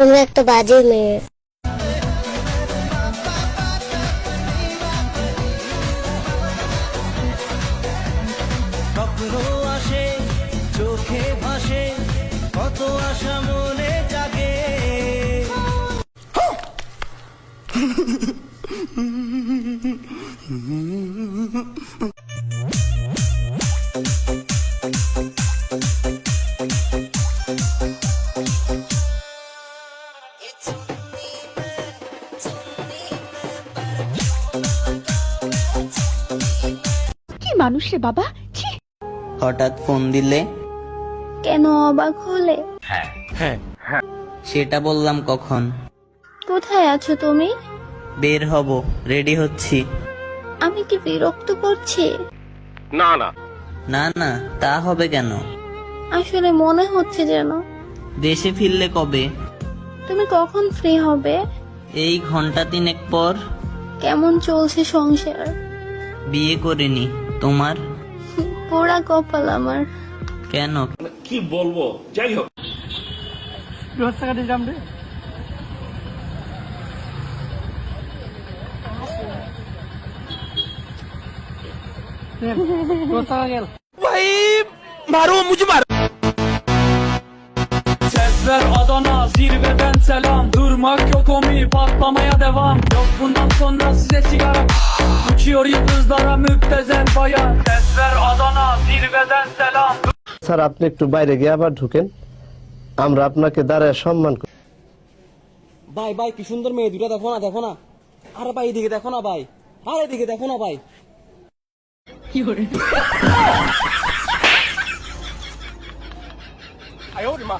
তুমি একটা বাজে মেয়ে। আসে চোখে ভাসে কত আশা মনে জাগে। কি মানুষ রে বাবা। হঠাৎ ফোন দিলে কেন অবাক হলে? সেটা বললাম কখন। কোথায় আছো তুমি? বের হব, রেডি হচ্ছি। আমি কি বিরক্ত করছি? না না, তা হবে কেন? আসলে মনে হচ্ছে যেন। দেশে ফিরলে কবে? তুমি কখন ফ্রি হবে? এই ঘন্টা তিনেক পর। কেমন চলছে সংসার? বিয়ে করিনি। তোমার? পোড়া কপাল আমার। কেন? কি বলবো, যাই হোক। Ses ver Adana zirveden selam. Durmak yok omi patlamaya devam. Yok bundan sonra size sigara. Uçuyor yıldızlara müptezel bayan. Ses ver Adana zirveden selam. Sir আপনি একটু বাইরে গিয়ে আবার ঢুকেন, আমরা আপনাকে দাঁড়ায় সম্মান করি। ভাই ভাই কি সুন্দর মেয়ে দুটা, দেখো না দেখো না। আরে ভাই এদিকে দেখো না ভাই, আরে এদিকে দেখো না ভাই। কি করে? Eh, 哎呦我的妈！